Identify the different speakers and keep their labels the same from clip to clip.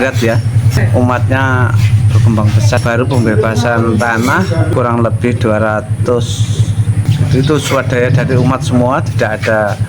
Speaker 1: berat ya. Umatnya berkembang pesat. Baru pembebasan tanah kurang lebih 200. Itu swadaya dari umat semua, tidak ada.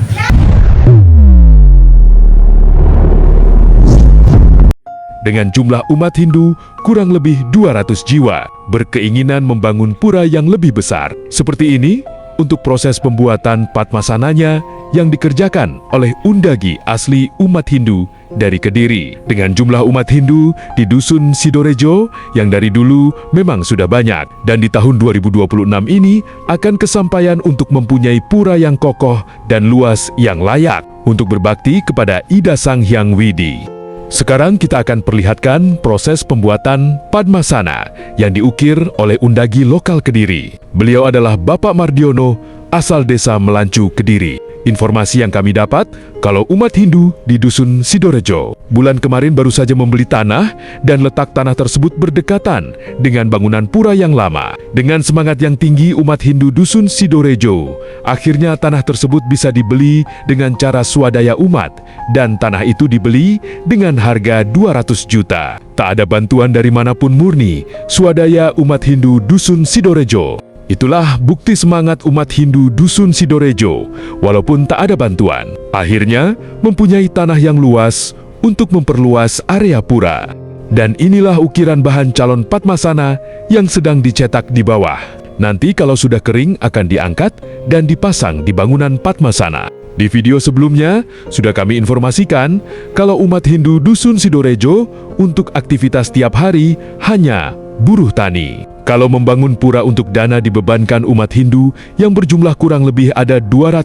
Speaker 2: Dengan jumlah umat Hindu kurang lebih 200 jiwa, berkeinginan membangun pura yang lebih besar. Seperti ini, untuk proses pembuatan Padmasananya yang dikerjakan oleh undagi asli umat Hindu dari Kediri. Dengan jumlah umat Hindu di Dusun Sidorejo yang dari dulu memang sudah banyak, dan di tahun 2026 ini akan kesampaian untuk mempunyai pura yang kokoh dan luas yang layak untuk berbakti kepada Ida Sang Hyang Widi. Sekarang kita akan perlihatkan proses pembuatan Padmasana yang diukir oleh undagi lokal Kediri. Beliau adalah Bapak Mardiono, asal desa Melancu, Kediri. Informasi yang kami dapat, kalau umat Hindu di Dusun Sidorejo bulan kemarin baru saja membeli tanah dan letak tanah tersebut berdekatan dengan bangunan pura yang lama. Dengan semangat yang tinggi umat Hindu Dusun Sidorejo, akhirnya tanah tersebut bisa dibeli dengan cara swadaya umat, dan tanah itu dibeli dengan harga 200 juta. Tak ada bantuan dari manapun, murni swadaya umat Hindu Dusun Sidorejo. Itulah bukti semangat umat Hindu Dusun Sidorejo, walaupun tak ada bantuan. Akhirnya mempunyai tanah yang luas untuk memperluas area pura. Dan inilah ukiran bahan calon Padmasana yang sedang dicetak di bawah. Nanti kalau sudah kering akan diangkat dan dipasang di bangunan Padmasana. Di video sebelumnya, sudah kami informasikan kalau umat Hindu Dusun Sidorejo untuk aktivitas tiap hari hanya buruh tani. Kalau membangun pura untuk dana dibebankan umat Hindu yang berjumlah kurang lebih ada 200,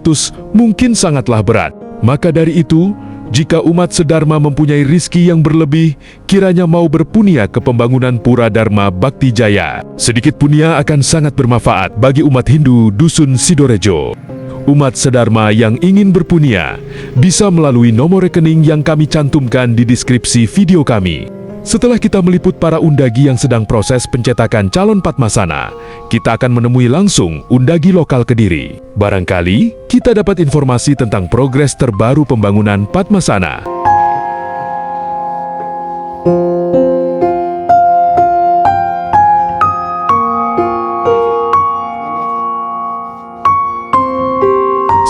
Speaker 2: mungkin sangatlah berat. Maka dari itu, jika umat sedharma mempunyai rizki yang berlebih, kiranya mau berpunia ke pembangunan Pura Dharma Bakti Jaya. Sedikit punia akan sangat bermanfaat bagi umat Hindu Dusun Sidorejo. Umat sedharma yang ingin berpunia bisa melalui nomor rekening yang kami cantumkan di deskripsi video kami. Setelah kita meliput para undagi yang sedang proses pencetakan calon Padmasana, kita akan menemui langsung undagi lokal Kediri. Barangkali kita dapat informasi tentang progres terbaru pembangunan Padmasana.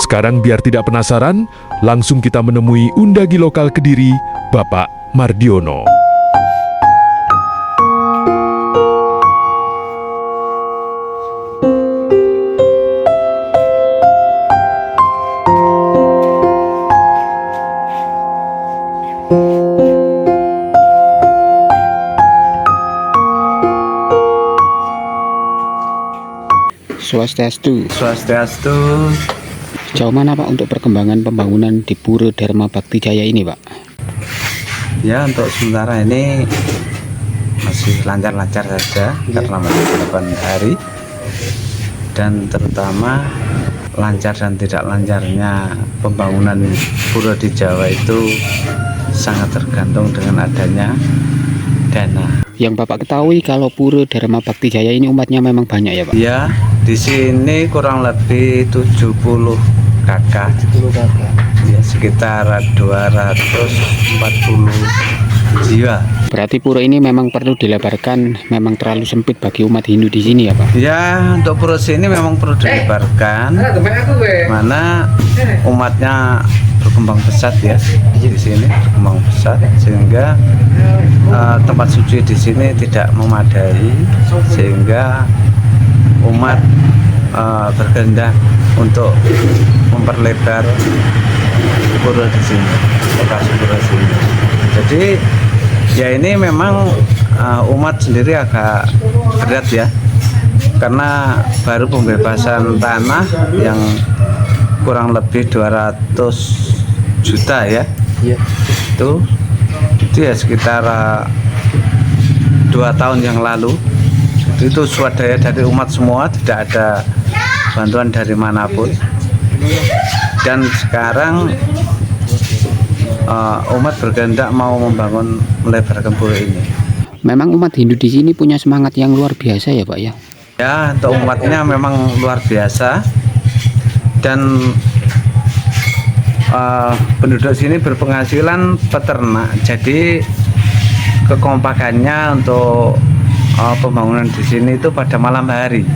Speaker 2: Sekarang biar tidak penasaran, langsung kita menemui undagi lokal Kediri, Bapak Mardiono.
Speaker 3: Swastiastu.
Speaker 1: Swastiastu.
Speaker 3: Sejauh mana Pak untuk perkembangan pembangunan di Pura Dharma Bakti Jaya ini Pak?
Speaker 1: Ya, untuk sementara ini masih lancar-lancar saja karena masih 8 hari, dan terutama lancar dan tidak lancarnya pembangunan pura di Jawa itu sangat tergantung dengan adanya dana.
Speaker 3: Yang Bapak ketahui kalau Pura Dharma Bakti Jaya ini umatnya memang banyak ya Pak?
Speaker 1: Ya, di sini kurang lebih 70 kakak.
Speaker 3: 70 kakak.
Speaker 1: Ya, sekitar 240 jiwa.
Speaker 3: Berarti pura ini memang perlu dilebarkan, memang terlalu sempit bagi umat Hindu di sini ya Pak?
Speaker 1: Ya, untuk pura ini memang perlu dilebarkan, mana umatnya berkembang pesat ya di sini, berkembang pesat, sehingga tempat suci di sini tidak memadai, sehingga umat berkehendak untuk memperlebar pura di sini, lokasi pura sini. Jadi ya ini memang umat sendiri agak berat ya, karena baru pembebasan tanah yang kurang lebih 200 juta ya. Itu ya sekitar 2 tahun yang lalu. Itu swadaya dari umat semua, tidak ada bantuan dari manapun. Dan sekarang umat berkehendak mau melebarkan pura ini.
Speaker 3: Memang umat Hindu di sini punya semangat yang luar biasa ya Pak ya?
Speaker 1: Ya, untuk umatnya memang luar biasa, dan penduduk sini berpenghasilan peternak. Jadi kekompakannya untuk pembangunan di sini itu pada malam hari.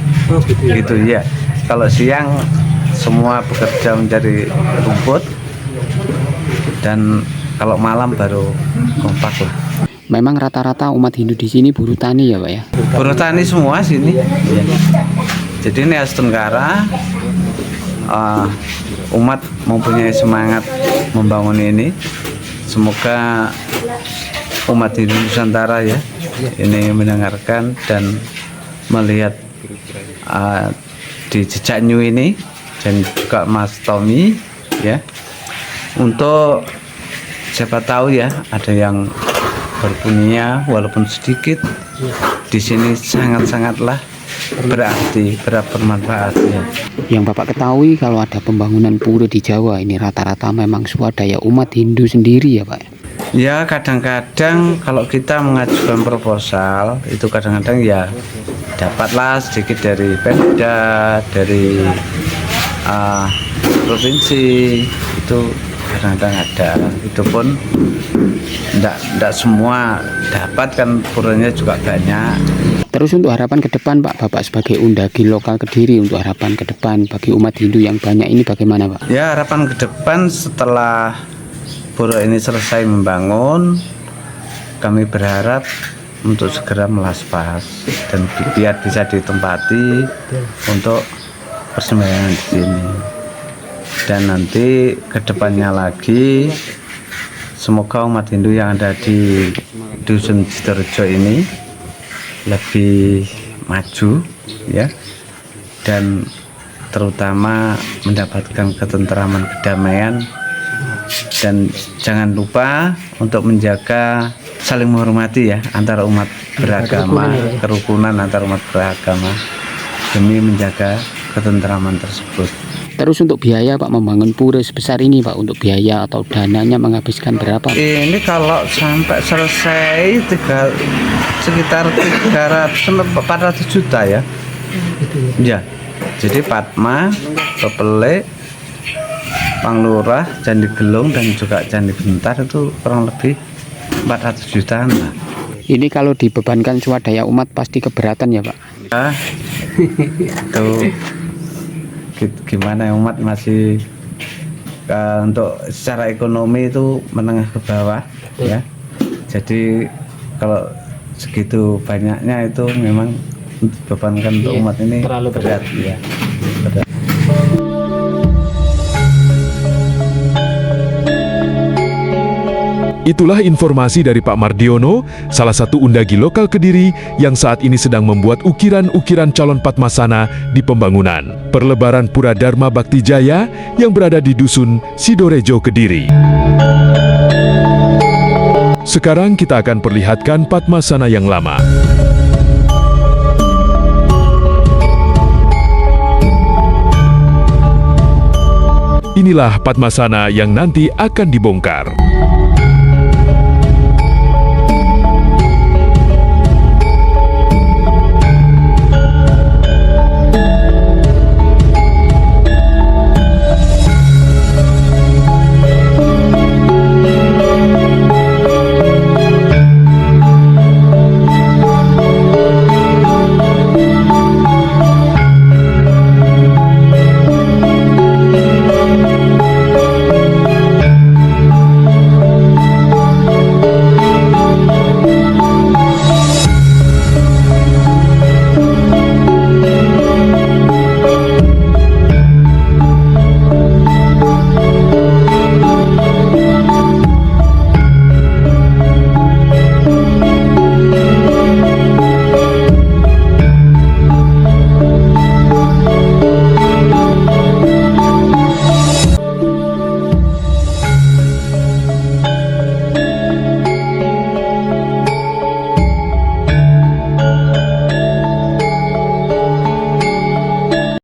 Speaker 1: Gitu ya. Kalau siang semua bekerja mencari rumput, dan kalau malam baru kompak lah.
Speaker 3: Memang rata-rata umat Hindu di sini buruh tani ya Pak ya?
Speaker 1: Buruh tani semua sini. Jadi ini Asia Tenggara, umat mempunyai semangat membangun ini. Semoga umat Hindu Nusantara ya ini mendengarkan dan melihat di jejak New ini, dan juga Mas Tommy ya, untuk siapa tahu ya ada yang berpunya walaupun sedikit di sini sangatlah berarti, bermanfaat ya.
Speaker 3: Yang Bapak ketahui kalau ada pembangunan pura di Jawa ini rata-rata memang swadaya umat Hindu sendiri ya Pak?
Speaker 1: Ya kadang-kadang kalau kita mengajukan proposal itu kadang-kadang ya dapatlah sedikit dari Pemda, dari provinsi, itu kadang-kadang ada. Itu pun enggak semua dapat, kan puranya juga banyak.
Speaker 3: Terus untuk harapan ke depan Pak, Bapak sebagai undagi lokal Kediri, untuk harapan ke depan bagi umat Hindu yang banyak ini bagaimana Pak?
Speaker 1: Ya harapan ke depan setelah pura ini selesai membangun, kami berharap untuk segera melaspas dan biar bisa ditempati untuk persembahyangan di sini. Dan nanti kedepannya lagi semoga umat Hindu yang ada di Dusun Sidorejo ini lebih maju ya, dan terutama mendapatkan ketentraman, kedamaian, dan jangan lupa untuk menjaga saling menghormati ya antara umat beragama, kerukunan antar umat beragama demi menjaga ketentraman tersebut.
Speaker 3: Terus untuk biaya Pak membangun pura sebesar ini Pak, untuk biaya atau dananya menghabiskan berapa?
Speaker 1: Ini kalau sampai selesai sekitar 300-400 juta ya. Ya. Jadi Padma, Pepele, Panglurah, Candi Gelung, dan juga Candi Bentar itu kurang lebih 400 jutaan lah.
Speaker 3: Ini kalau dibebankan swadaya umat pasti keberatan ya Pak?
Speaker 1: Ya, itu gimana ya, umat masih untuk secara ekonomi itu menengah ke bawah ya. Jadi kalau segitu banyaknya itu memang bebankan untuk umat ini terlalu berat ya. Berat.
Speaker 2: Itulah informasi dari Pak Mardiono, salah satu undagi lokal Kediri yang saat ini sedang membuat ukiran-ukiran calon Padmasana di pembangunan perlebaran Pura Dharma Bakti Jaya yang berada di Dusun Sidorejo, Kediri. Sekarang kita akan perlihatkan Padmasana yang lama. Inilah Padmasana yang nanti akan dibongkar.